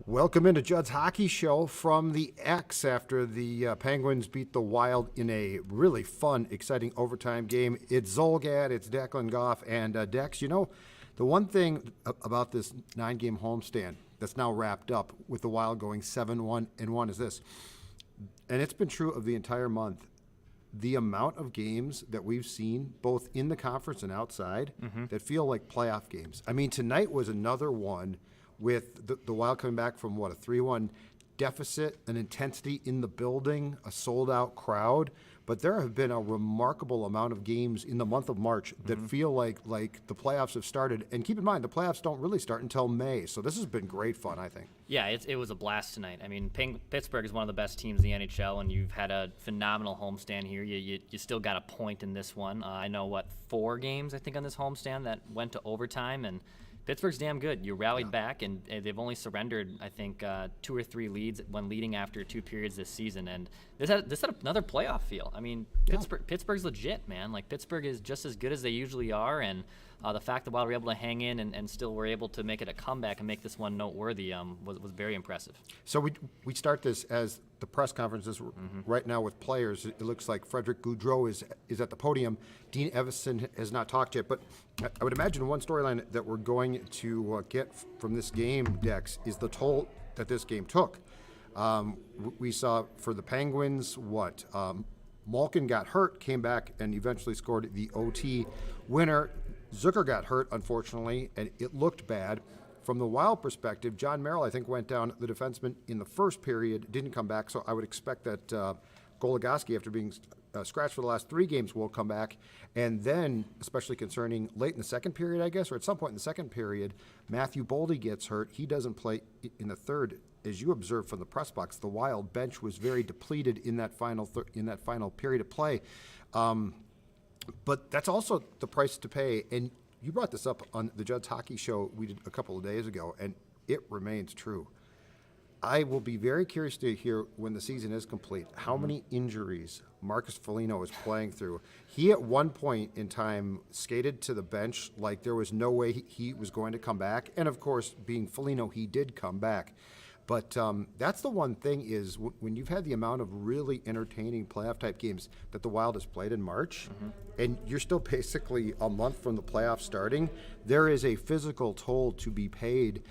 Welcome into Judd's Hockey Show from the X after the Penguins beat the Wild in a really fun, exciting overtime game. It's Zolgad, it's Declan Goff, and Dex, you know, the one thing about this 9-game homestand that's now wrapped up with the Wild going 7-1-1 is this, and it's been true of the entire month. The amount of games that we've seen, both in the conference and outside, that feel like playoff games. I mean, tonight was another one with the Wild coming back from, a 3-1 deficit, an intensity in the building, a sold-out crowd. But there have been a remarkable amount of games in the month of March that feel like the playoffs have started. And keep in mind, the playoffs don't really start until May. So this has been great fun, I think. Yeah, it was a blast tonight. I mean, Pittsburgh is one of the best teams in the NHL, and you've had a phenomenal homestand here. You still got a point in this one. I know, 4 games, I think, on this homestand that went to overtime, and Pittsburgh's damn good. You rallied back, and they've only surrendered, I think, 2 or 3 leads when leading after 2 periods this season. And this had another playoff feel. I mean, Pittsburgh's legit, man. Like, Pittsburgh is just as good as they usually are, and the fact that Wild were able to hang in and still were able to make it a comeback and make this one noteworthy was very impressive. So we start this as the press conferences right now with players. It looks like Frederick Gaudreau is at the podium. Dean Evison has not talked yet, but I would imagine one storyline that we're going to get from this game, Dex, is the toll that this game took. We saw for the Penguins Malkin got hurt, came back, and eventually scored the OT winner. Zucker got hurt, unfortunately, and it looked bad. From the Wild perspective, John Merrill, I think, went down, the defenseman, in the first period, didn't come back, so I would expect that Goligoski, after being scratched for the last 3 games, will come back. And then, especially concerning late in the second period, I guess, or at some point in the second period, Matthew Boldy gets hurt. He doesn't play in the third. As you observed from the press box, the Wild bench was very depleted in that final period of play. But that's also the price to pay. And you brought this up on the Judd's Hockey Show we did a couple of days ago, and it remains true. I will be very curious to hear when the season is complete how many injuries Marcus Foligno is playing through. He, at one point in time, skated to the bench like there was no way he was going to come back. And, of course, being Foligno, he did come back. But that's the one thing is when you've had the amount of really entertaining playoff-type games that the Wild has played in March, and you're still basically a month from the playoffs starting, there is a physical toll to be paid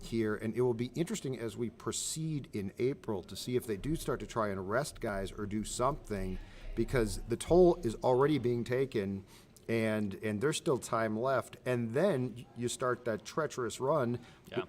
here. And it will be interesting as we proceed in April to see if they do start to try and arrest guys or do something, because the toll is already being taken. And there's still time left. And then you start that treacherous run,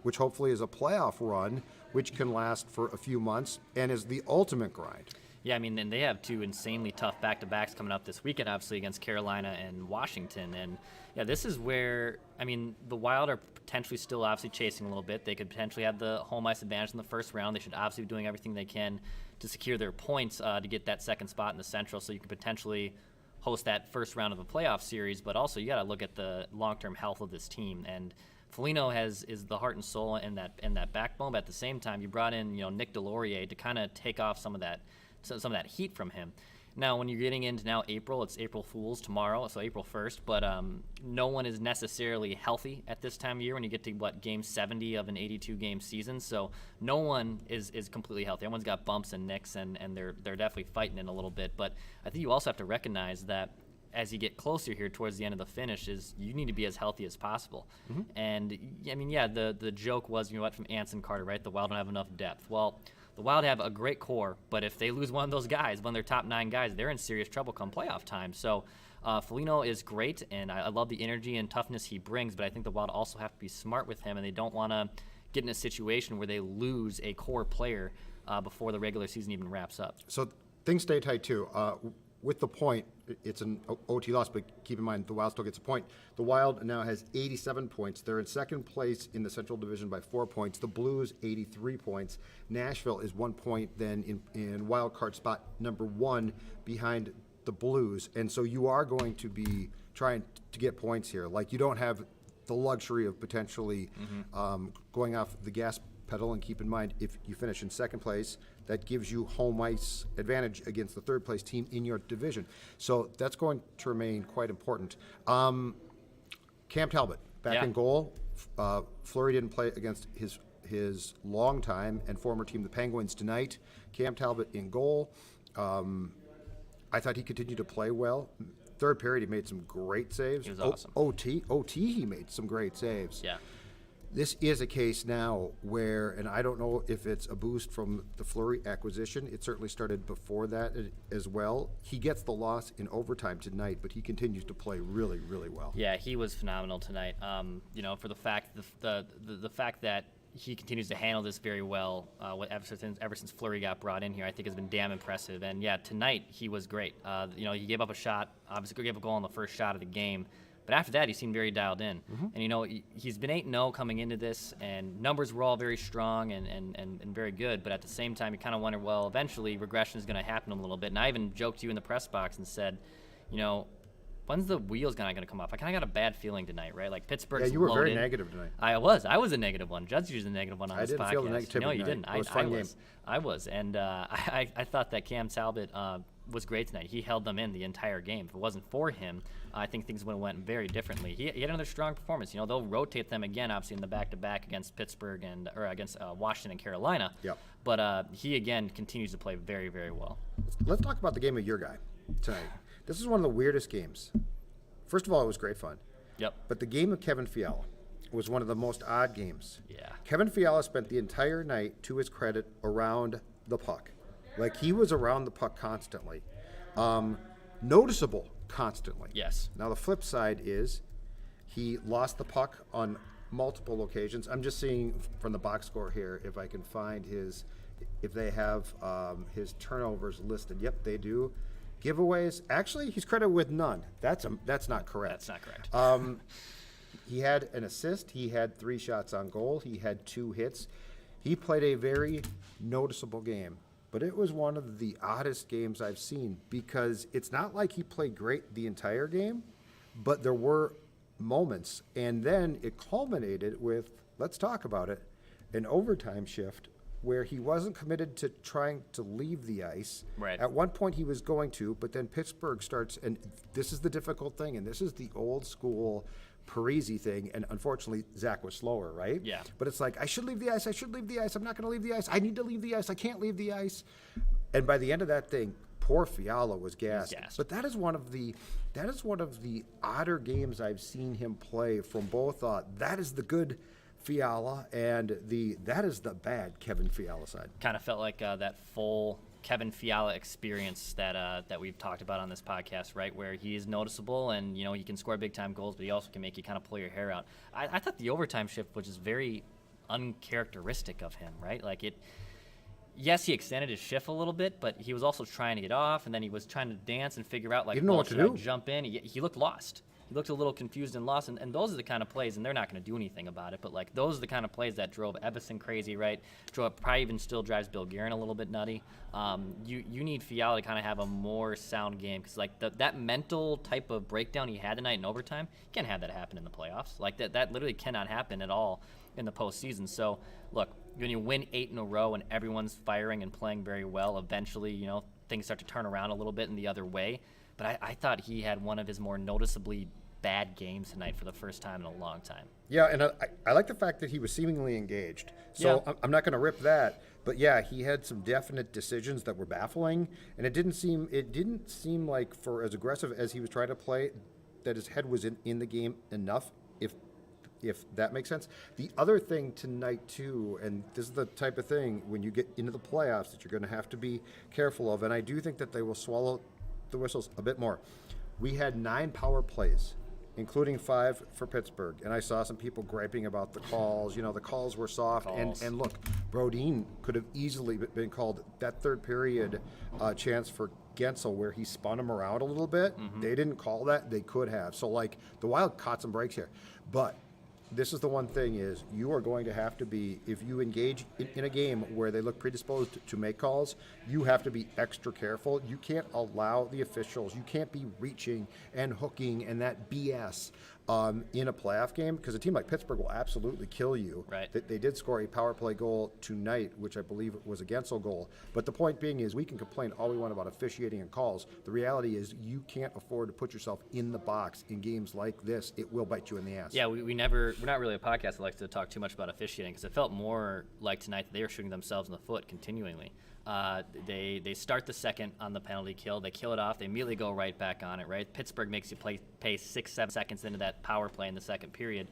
which hopefully is a playoff run, which can last for a few months and is the ultimate grind. Yeah, I mean, and they have 2 insanely tough back-to-backs coming up this weekend, obviously, against Carolina and Washington. And, yeah, this is where, I mean, the Wild are potentially still obviously chasing a little bit. They could potentially have the home ice advantage in the first round. They should obviously be doing everything they can to secure their points to get that second spot in the Central, so you can potentially host that first round of a playoff series. But also you got to look at the long-term health of this team, and Foligno is the heart and soul in that backbone. But at the same time, you brought in Nick Delorier to kind of take off some of that heat from him. Now, when you're getting into now April, it's April Fool's tomorrow, so April 1st, but no one is necessarily healthy at this time of year when you get to, game 70 of an 82-game season, so no one is completely healthy. Everyone's got bumps and nicks, and they're definitely fighting it a little bit, but I think you also have to recognize that as you get closer here towards the end of the finish is you need to be as healthy as possible. And, I mean, yeah, the joke was, from Anson Carter, right? The Wild don't have enough depth. Well, the Wild have a great core, but if they lose one of those guys, one of their top 9 guys, they're in serious trouble come playoff time. So Foligno is great, and I love the energy and toughness he brings, but I think the Wild also have to be smart with him, and they don't want to get in a situation where they lose a core player before the regular season even wraps up. So things stay tight, too. With the point, it's an OT loss, but keep in mind the Wild still gets a point. The Wild now has 87 points. They're in second place in the Central Division by 4 points. The Blues, 83 points. Nashville is 1 point then in wild card spot number 1 behind the Blues. And so you are going to be trying to get points here. Like, you don't have the luxury of potentially going off the gas pedal. And keep in mind, if you finish in second place, that gives you home ice advantage against the third place team in your division. So that's going to remain quite important. Cam Talbot back in goal. Fleury didn't play against his his longtime and former team, the Penguins, tonight. Cam Talbot in goal. I thought he continued to play well. Third period, he made some great saves. He was awesome. OT, he made some great saves. Yeah. This is a case now where, and I don't know if it's a boost from the Fleury acquisition. It certainly started before that as well. He gets the loss in overtime tonight, but he continues to play really, really well. Yeah, he was phenomenal tonight. For the fact the fact that he continues to handle this very well, ever since Fleury got brought in here, I think has been damn impressive. And yeah, tonight he was great. He gave up a shot, obviously gave a goal on the first shot of the game. But after that, he seemed very dialed in. And, he's been 8-0 coming into this, and numbers were all very strong and very good. But at the same time, you kind of wonder, well, eventually regression is going to happen a little bit. And I even joked to you in the press box and said, when's the wheels going to come off? I kind of got a bad feeling tonight, right? Like Pittsburgh's Yeah, you were loaded. very negative tonight. I was a negative one. Judd's usually the negative one on this podcast. I didn't feel the negativity. No, you didn't. It was a fun game. I was. And I thought that Cam Talbot was great tonight. He held them in the entire game. If it wasn't for him, I think things would have went very differently. He had another strong performance. They'll rotate them again, obviously, in the back-to-back against Pittsburgh or against Washington and Carolina. Yep. But he, again, continues to play very, very well. Let's talk about the game of your guy tonight. This is one of the weirdest games. First of all, it was great fun. Yep. But the game of Kevin Fiala was one of the most odd games. Yeah. Kevin Fiala spent the entire night, to his credit, around the puck. Like, he was around the puck constantly. Noticeable constantly. Yes. Now, the flip side is he lost the puck on multiple occasions. I'm just seeing from the box score here if I can find if they have his turnovers listed. Yep, they do. Giveaways, actually, he's credited with none. That's not correct. That's not correct. He had an assist. He had 3 shots on goal. He had 2 hits. He played a very noticeable game. But it was one of the oddest games I've seen because it's not like he played great the entire game, but there were moments. And then it culminated with, let's talk about it, an overtime shift where he wasn't committed to trying to leave the ice. Right. At one point he was going to, but then Pittsburgh starts, and this is the difficult thing, and this is the old school Parisi thing, and unfortunately Zach was slower, right? Yeah. But it's like, I should leave the ice, I'm not going to leave the ice, I need to leave the ice, I can't leave the ice. And by the end of that thing, poor Fiala was gassed. But that is one of the odder games I've seen him play from both. That is the good Fiala and that is the bad Kevin Fiala side. Kind of felt like that full Kevin Fiala experience that we've talked about on this podcast, right? Where he is noticeable and, he can score big time goals, but he also can make you kind of pull your hair out. I thought the overtime shift was just very uncharacteristic of him, right? Yes, he extended his shift a little bit, but he was also trying to get off, and then he was trying to dance and figure out, he didn't know what to do. Jump in. He looked lost. He looked a little confused and lost, and those are the kind of plays, and they're not going to do anything about it, but those are the kind of plays that drove Ebbison crazy, right? Probably even still drives Bill Guerin a little bit nutty. You need Fiala to kind of have a more sound game, because that mental type of breakdown he had tonight in overtime, you can't have that happen in the playoffs. That literally cannot happen at all in the postseason. So, look, when you win 8 in a row and everyone's firing and playing very well, eventually, things start to turn around a little bit in the other way. But I thought he had one of his more noticeably bad games tonight for the first time in a long time. Yeah, and I like the fact that he was seemingly engaged. So yeah. I'm not going to rip that, but yeah, he had some definite decisions that were baffling, and it didn't seem like, for as aggressive as he was trying to play, that his head was in the game enough, if that makes sense. The other thing tonight too, and this is the type of thing when you get into the playoffs that you're going to have to be careful of, and I do think that they will swallow the whistles a bit more. We had 9 power plays, including 5 for Pittsburgh, and I saw some people griping about the calls. The calls were soft, and look, Brodin could have easily been called. That third period chance for Gensel where he spun him around a little bit, they didn't call that. They could have. So the Wild caught some breaks here, but this is the one thing is you are going to have to be, if you engage in a game where they look predisposed to make calls, you have to be extra careful. You can't allow the officials, you can't be reaching and hooking and that BS. in a playoff game, because a team like Pittsburgh will absolutely kill you. Right. They did score a power play goal tonight, which I believe was a Gensel goal. But the point being is we can complain all we want about officiating and calls. The reality is you can't afford to put yourself in the box in games like this. It will bite you in the ass. Yeah, we're not really a podcast that likes to talk too much about officiating, because it felt more like tonight that they were shooting themselves in the foot continually. They start the second on the penalty kill. They kill it off. They immediately go right back on it, right? Pittsburgh makes you pay 6-7 seconds into that power play in the second period.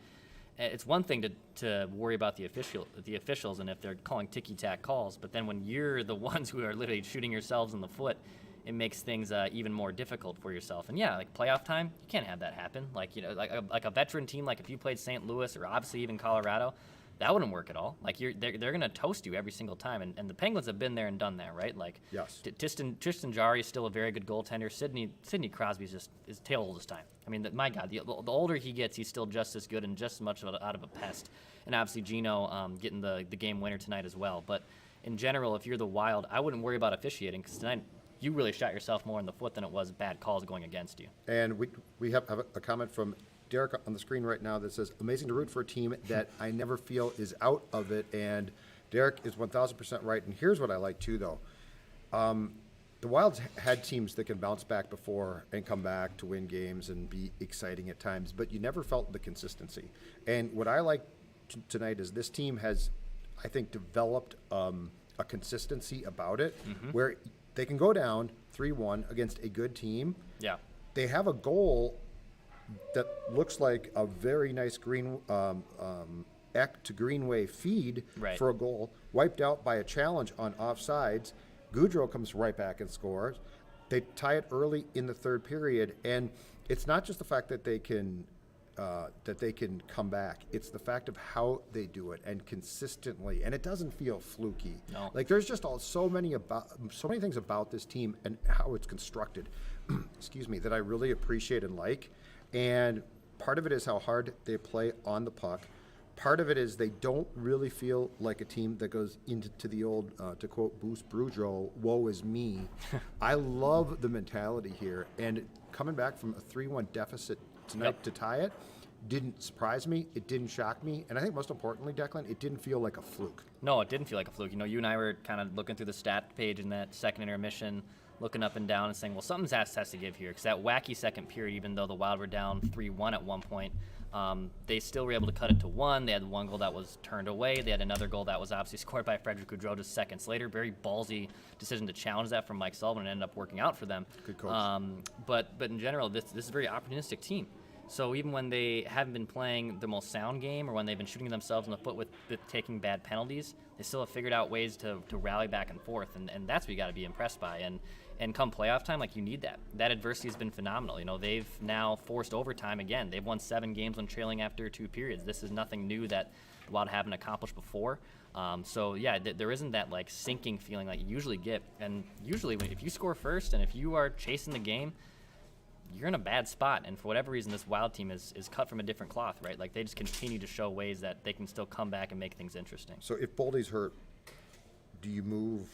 It's one thing to worry about the officials and if they're calling ticky-tack calls, but then when you're the ones who are literally shooting yourselves in the foot, it makes things even more difficult for yourself. And yeah, like playoff time, you can't have that happen. Like, you know, like a veteran team, like if you played St. Louis or obviously even Colorado, that wouldn't work at all. Like they're going to toast you every single time, and the Penguins have been there and done that, right? Like yes. Tristan Jarry is still a very good goaltender. Sidney Crosby's just his tail old as time. I mean, my God, the older he gets, he's still just as good and just as much out of a pest. And obviously Gino getting the game winner tonight as well. But in general, if you're the Wild, I wouldn't worry about officiating, because tonight you really shot yourself more in the foot than it was bad calls going against you. And we have a comment from Derek on the screen right now that says, amazing to root for a team that I never feel is out of it. And Derek is 1,000% right. And here's what I like too, though. The Wilds had teams that can bounce back before and come back to win games and be exciting at times, but you never felt the consistency. And what I like tonight is this team has, I think, developed a consistency about it, where they can go down 3-1 against a good team. Yeah. They have a goal that looks like a very nice Eck to Greenway feed for a goal, wiped out by a challenge on offsides. Gaudreau comes right back and scores. They tie it early in the third period, and it's not just the fact that they can come back. It's the fact of how they do it and consistently, and it doesn't feel fluky. No. Like there's just so many things about this team and how it's constructed. Excuse me, that I really appreciate and like. And part of it is how hard they play on the puck. Part of it is they don't really feel like a team that goes into the old, to quote Bruce Boudreau, woe is me. I love the mentality here. And coming back from a 3-1 deficit tonight to tie it didn't surprise me. It didn't shock me. And I think most importantly, Declan, it didn't feel like a fluke. No, it didn't feel like a fluke. You know, you and I were kind of looking through the stat page in that second intermission, looking up and down and saying, well, something has to give here, because that wacky second period, even though the Wild were down 3-1 at one point, they still were able to cut it to 1. They had one goal that was turned away. They had another goal that was obviously scored by Frederick Gaudreau just seconds later. Very ballsy decision to challenge that from Mike Sullivan, and ended up working out for them. Good coach. But in general, this is a very opportunistic team. So even when they haven't been playing the most sound game, or when they've been shooting themselves in the foot with taking bad penalties, they still have figured out ways to rally back and forth, and that's what you got to be impressed by. And come playoff time, like, you need that. That adversity has been phenomenal. You know, they've now forced overtime again. They've won 7 games when trailing after 2 periods. This is nothing new that the Wild haven't accomplished before. So yeah, there isn't that like sinking feeling like you usually get. And usually, if you score first and if you are chasing the game, you're in a bad spot. And for whatever reason, this Wild team is cut from a different cloth, right? Like, they just continue to show ways that they can still come back and make things interesting. So if Boldy's hurt, do you move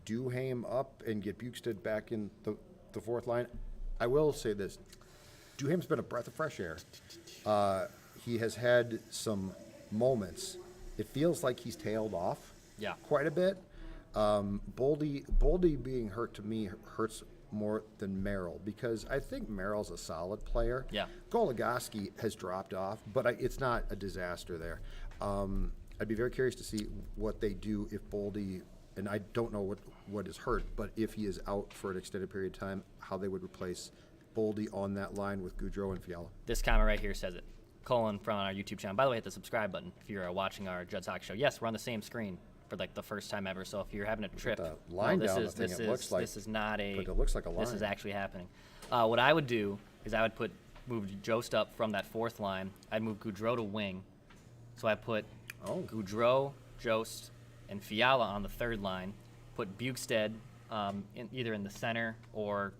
Duhaime up and get Bukestad back in the fourth line? I will say this. Duhaime's been a breath of fresh air. He has had some moments. It feels like he's tailed off quite a bit. Boldy being hurt, to me, hurts more than Merrill, because I think Merrill's a solid player. Yeah. Goligoski has dropped off, but it's not a disaster there. I'd be very curious to see what they do if Boldy, and I don't know what is hurt, but if he is out for an extended period of time, how they would replace Boldy on that line with Gaudreau and Fiala. This comment right here says it. Colin from our YouTube channel. By the way, hit the subscribe button if you're watching our Judd Talk show. Yes, we're on the same screen for like the first time ever. So if you're having a trip, the line down the thing, it looks like, this is not a. But it looks like a line. This is actually happening. What I would do is I would move Jost up from that fourth line. I'd move Gaudreau to wing. So I put Gaudreau, Jost, and Fiala on the third line. Put Bukestad either in the center, or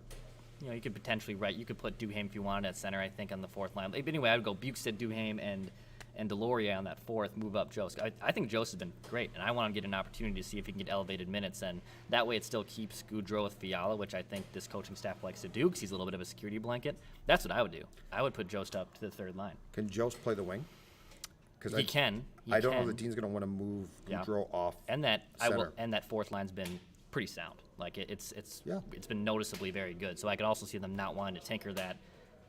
you could potentially you could put Duhaime if you wanted at center, I think, on the fourth line. But anyway, I would go Bukestad, Duhaime, and Delorier on that fourth, move up Jost. I think Jost has been great, and I want to get an opportunity to see if he can get elevated minutes, and that way it still keeps Gaudreau with Fiala, which I think this coaching staff likes to do because he's a little bit of a security blanket. That's what I would do. I would put Jost up to the third line. Can Jost play the wing? He can. I don't know the Dean's going to want to move Gaudreau off. And that center. And that fourth line's been pretty sound. Like it's been noticeably very good. So I could also see them not wanting to tinker that.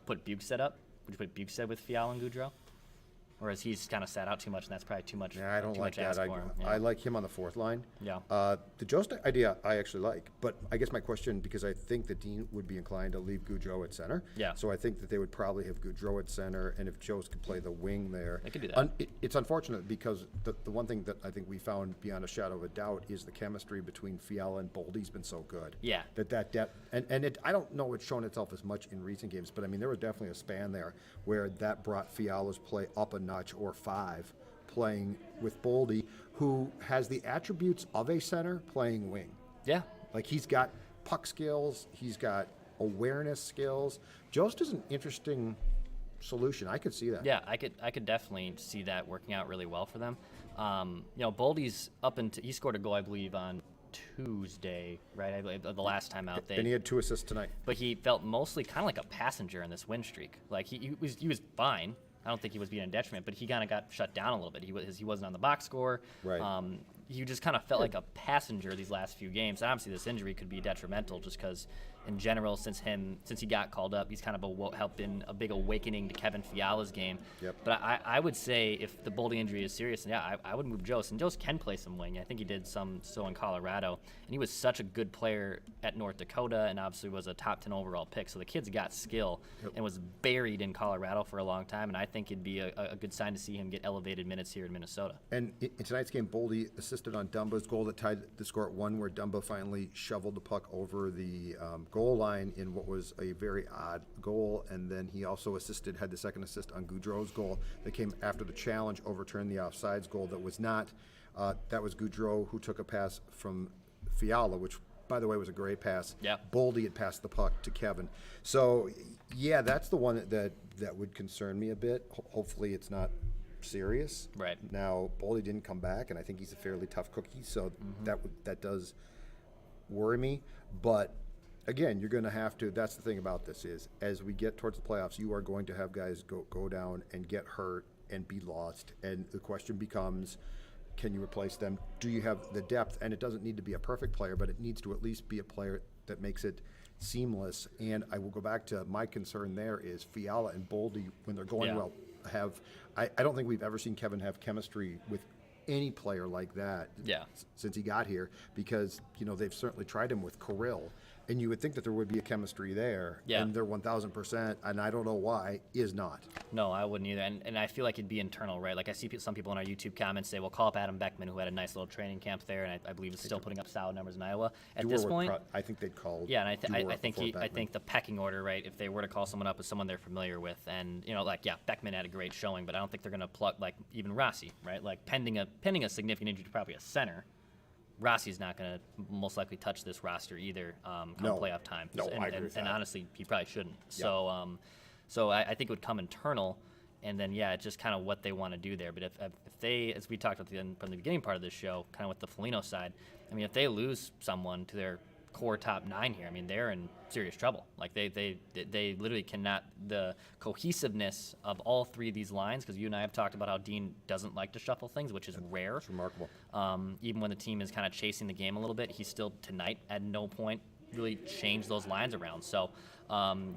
Put Bukestad up. Would you put Bukestad with Fiala and Gaudreau? Or is he's kind of sat out too much, and that's probably too much? Yeah, I don't like that. I like him on the fourth line. Yeah. The Jost idea I actually like, but I guess my question, because I think the Dean would be inclined to leave Gaudreau at center. Yeah. So I think that they would probably have Gaudreau at center, and if Jost could play the wing there. They could do that. It's unfortunate because the one thing that I think we found beyond a shadow of a doubt is the chemistry between Fiala and Boldy's been so good. Yeah. That depth, and I don't know it's shown itself as much in recent games, but I mean there was definitely a span there where that brought Fiala's play up a notch or 5. Playing with Boldy, who has the attributes of a center playing wing. Yeah. Like he's got puck skills, he's got awareness skills. Jost is an interesting solution. I could see that. Yeah, I could definitely see that working out really well for them. Boldy's he scored a goal, I believe, on Tuesday, right? I believe the last time out there. And he had 2 assists tonight. But he felt mostly kind of like a passenger in this win streak. Like he was fine. I don't think he was being a detriment, but he kind of got shut down a little bit. He wasn't on the box score. Right. He just kind of felt like a passenger these last few games. And obviously, this injury could be detrimental just because, in general, since he got called up, he's kind of helped in a big awakening to Kevin Fiala's game. Yep. But I would say if the Boldy injury is serious, I would move Jost. And Jost can play some wing. I think he did some so in Colorado. And he was such a good player at North Dakota and obviously was a top 10 overall pick. So the kid's got skill and was buried in Colorado for a long time. And I think it'd be a good sign to see him get elevated minutes here in Minnesota. And in tonight's game, Boldy assisted on Dumba's goal that tied the score at 1, where Dumba finally shoveled the puck over the goal line in what was a very odd goal. And then he also had the second assist on Gaudreau's goal that came after the challenge overturned the offsides goal that was not. That was Gaudreau who took a pass from Fiala, which, by the way, was a great pass. Yeah. Boldy had passed the puck to Kevin. So, yeah, that's the one that would concern me a bit. Hopefully it's not serious. Right. Now, Boldy didn't come back, and I think he's a fairly tough cookie, so that does worry me. But, again, you're going to have to – that's the thing about this is as we get towards the playoffs, you are going to have guys go down and get hurt and be lost. And the question becomes – can you replace them? Do you have the depth? And it doesn't need to be a perfect player, but it needs to at least be a player that makes it seamless. And I will go back to my concern there is Fiala and Boldy, when they're going well, I don't think we've ever seen Kevin have chemistry with any player like that since he got here, because they've certainly tried him with Kirill, and you would think that there would be a chemistry there, and they're 1,000%, and I don't know why, is not. No, I wouldn't either, and I feel like it'd be internal, right? Like I see some people in our YouTube comments say, well, call up Adam Beckman, who had a nice little training camp there, and I believe is still putting up solid numbers in Iowa. At this point, I think they'd call. Yeah, and I think the pecking order, right, if they were to call someone up, is someone they're familiar with, and Beckman had a great showing, but I don't think they're going to pluck like even Rossi, right? Like pending a significant injury to probably a center. Rossi's not going to most likely touch this roster either come playoff time. No, I agree with that. And honestly, he probably shouldn't. Yeah. So I think it would come internal, and then, it's just kind of what they want to do there. But if they, as we talked about from the beginning part of this show, kind of with the Foligno side, I mean, if they lose someone to their core top 9 here, I mean, they're in serious trouble. Like they literally cannot, the cohesiveness of all 3 of these lines, because you and I have talked about how Dean doesn't like to shuffle things, which is rare. It's remarkable. Even when the team is kind of chasing the game a little bit, he still tonight at no point really changed those lines around. So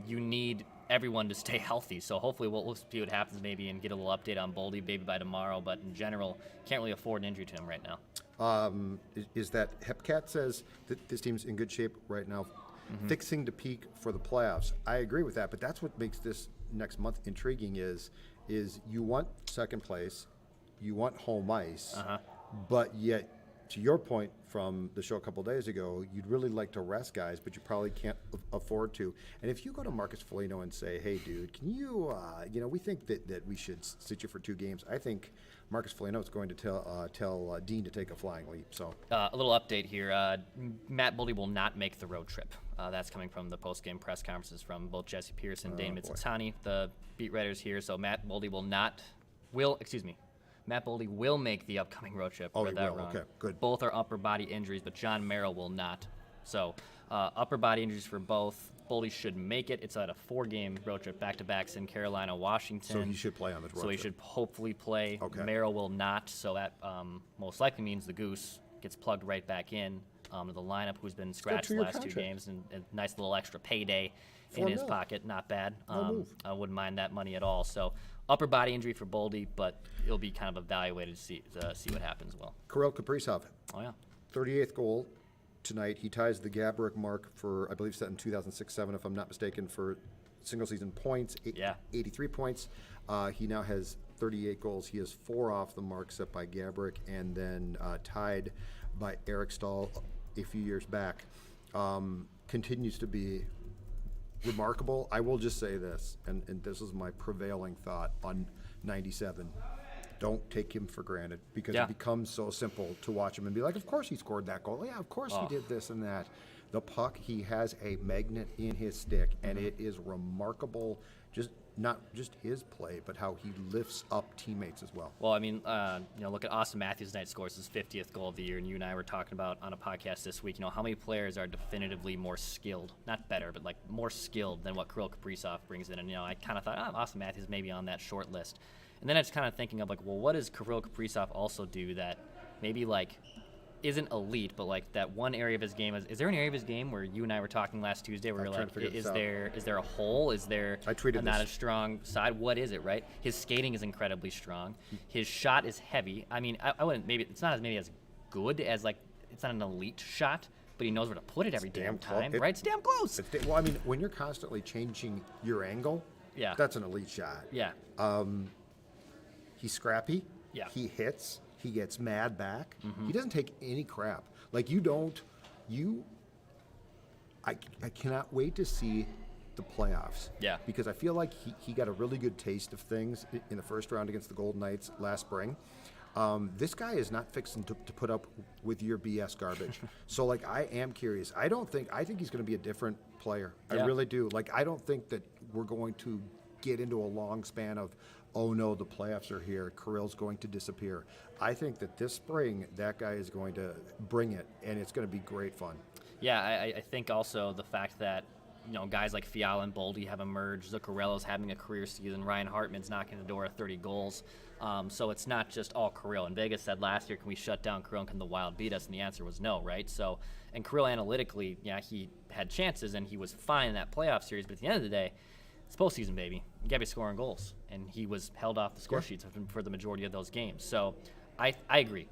you need everyone to stay healthy. So hopefully we'll see what happens maybe and get a little update on Boldy maybe by tomorrow. But in general, can't really afford an injury to him right now. Is that Hepcat says that this team's in good shape right now, fixing to peak for the playoffs. I agree with that, but that's what makes this next month intriguing is you want second place, you want home ice, but yet, to your point from the show a couple days ago, you'd really like to rest guys, but you probably can't afford to. And if you go to Marcus Foligno and say, hey, dude, can you, we think that we should sit you for 2 games, I think Marcus Foligno is going to tell Dean to take a flying leap. So a little update here. Matt Boldy will not make the road trip. That's coming from the post-game press conferences from both Jesse Pierce and Dane Mitsutani, the beat writers here. So Matt Boldy will not Matt Boldy will make the upcoming road trip. Oh, Read he that will. wrong. Okay, good. Both are upper body injuries, but John Merrill will not. So upper body injuries for both. Boldy should make it. It's at a 4-game road trip, back-to-backs in Carolina, Washington. So he should play on the road So he trip. should hopefully play. Okay. Merrill will not. So that most likely means the Goose gets plugged right back in to the lineup, who's been scratched the two-year last 2 contract. games, and a nice little extra payday in $4 his million. pocket. Not bad. move. I wouldn't mind that money at all. So upper body injury for Boldy, but it'll be kind of evaluated to see what happens. Well, Kirill Kaprizov, oh yeah, 38th goal tonight. He ties the Gaborik mark for, I believe, set in 2006-07, if I'm not mistaken, for single-season points. Yeah. 83 points. He now has 38 goals. He has 4 off the mark set by Gaborik, and then tied by Eric Stahl a few years back. Continues to be remarkable. I will just say this, and this is my prevailing thought on 97. Don't take him for granted, because Yeah. it becomes so simple to watch him and be like, of course he scored that goal. Yeah, of course he did this and that. The puck, he has a magnet in his stick, and it is remarkable, just not just his play, but how he lifts up teammates as well. Well, I mean, look at Austin Matthews tonight, scores his 50th goal of the year, and you and I were talking about on a podcast this week, how many players are definitively more skilled, not better, but like more skilled than what Kirill Kaprizov brings in. And, I kind of thought, Austin Matthews may be on that short list. And then I was kind of thinking of like, well, what does Kirill Kaprizov also do that maybe like isn't elite, but like that one area of his game is there an area of his game where you and I were talking last Tuesday where I'm you're trying like, to figure this is there a hole? Is there I tweeted not this. a strong side? What is it, right? His skating is incredibly strong. His shot is heavy. I mean, I wouldn't, maybe it's not as good as like, it's not an elite shot, but he knows where to put it every damn time, right? It's damn close. Well, I mean, when you're constantly changing your angle, Yeah. that's an elite shot. Yeah. He's scrappy. Yeah. He hits. He gets mad back. He doesn't take any crap. Like I cannot wait to see the playoffs. Yeah. Because I feel like he got a really good taste of things in the first round against the Golden Knights last spring. This guy is not fixing to put up with your BS garbage. So, like, I am curious. I think he's going to be a different player. Yeah. I really do. Like, I don't think that we're going to get into a long span of, oh no, the playoffs are here, Kirill's going to disappear. I think that this spring, that guy is going to bring it, and it's going to be great fun. Yeah, I think also the fact that guys like Fiala and Boldy have emerged. Zuccarello's having a career season. Ryan Hartman's knocking the door at 30 goals. So it's not just all Kirill. And Vegas said last year, can we shut down Kirill and can the Wild beat us? And the answer was no, right? So, and Kirill analytically, yeah, he had chances and he was fine in that playoff series. But at the end of the day, it's postseason, baby. You gotta be scoring goals, and he was held off the score sheets for the majority of those games. So, I agree.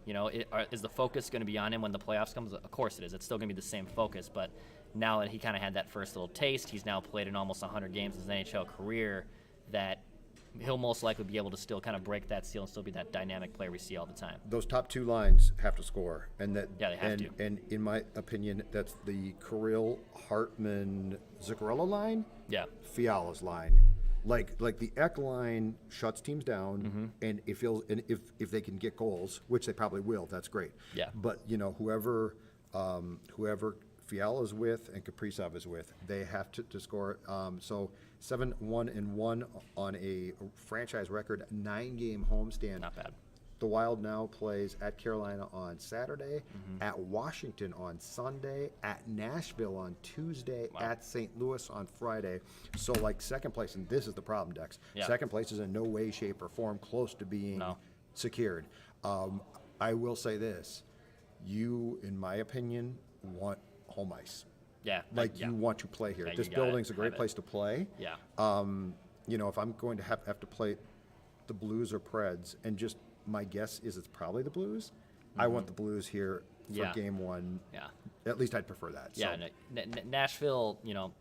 Is the focus going to be on him when the playoffs comes? Of course it is. It's still going to be the same focus, but now that he kind of had that first little taste, he's now played in almost 100 games in his NHL career. That he'll most likely be able to still kind of break that seal and still be that dynamic player we see all the time. Those top 2 lines have to score, and that Yeah, they have to. And in my opinion, that's the Kirill, Hartman, Zuccarello line. Yeah. Fiala's line. Like the Eck line shuts teams down, and if they can get goals, which they probably will, that's great. Yeah. But whoever Fiala is with and Kaprizov is with, they have to score. So 7-1-1 on a franchise record 9-game homestand. Not bad. The Wild now plays at Carolina on Saturday, at Washington on Sunday, at Nashville on Tuesday, at St. Louis on Friday. So, like, second place, and this is the problem, Dex. Yeah. Second place is in no way, shape, or form close to being secured. I will say this. You, in my opinion, want home ice. Yeah. You want to play here. Yeah, This you gotta building's a great have it. place to play. Yeah. If I'm going to have to play the Blues or Preds, and just my guess is it's probably the Blues. I want the Blues here for Yeah. game 1. Yeah. At least I'd prefer that. Yeah, So, Nashville,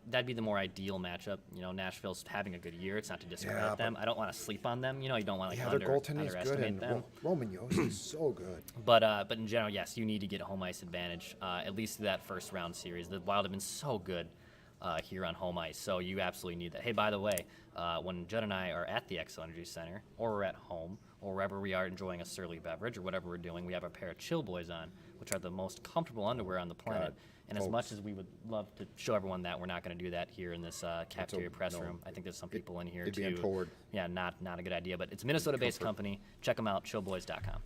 that'd be the more ideal matchup. Nashville's having a good year. It's not to discredit them. I don't want to sleep on them. You don't want to their goaltending is good, underestimate and them. Roman Yost is so good. But in general, yes, you need to get home ice advantage, at least through that first round series. The Wild have been so good here on home ice, so you absolutely need that. Hey, by the way, when Judd and I are at the Xcel Energy Center or we're at home, or wherever we are enjoying a surly beverage or whatever we're doing, we have a pair of Chill Boys on, which are the most comfortable underwear on the planet. And as much as we would love to show everyone that, we're not going to do that here in this cafeteria press room. I think there's some people in here it'd too. be untoward. Yeah, not a good idea. But it's a Minnesota-based company. Check them out, chillboys.com.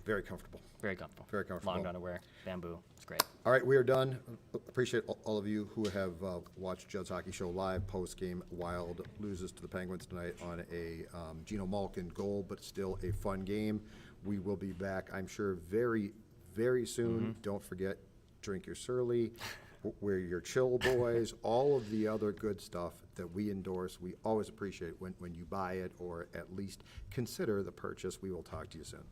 Very comfortable. Very comfortable. Very comfortable. Long underwear, bamboo. It's great. All right, we are done. Appreciate all of you who have watched Judd's Hockey Show live post-game. Wild loses to the Penguins tonight on a Geno Malkin goal, but still a fun game. We will be back, I'm sure, very, very soon. Don't forget, drink your Surly, wear your Chill Boys, all of the other good stuff that we endorse. We always appreciate when you buy it or at least consider the purchase. We will talk to you soon.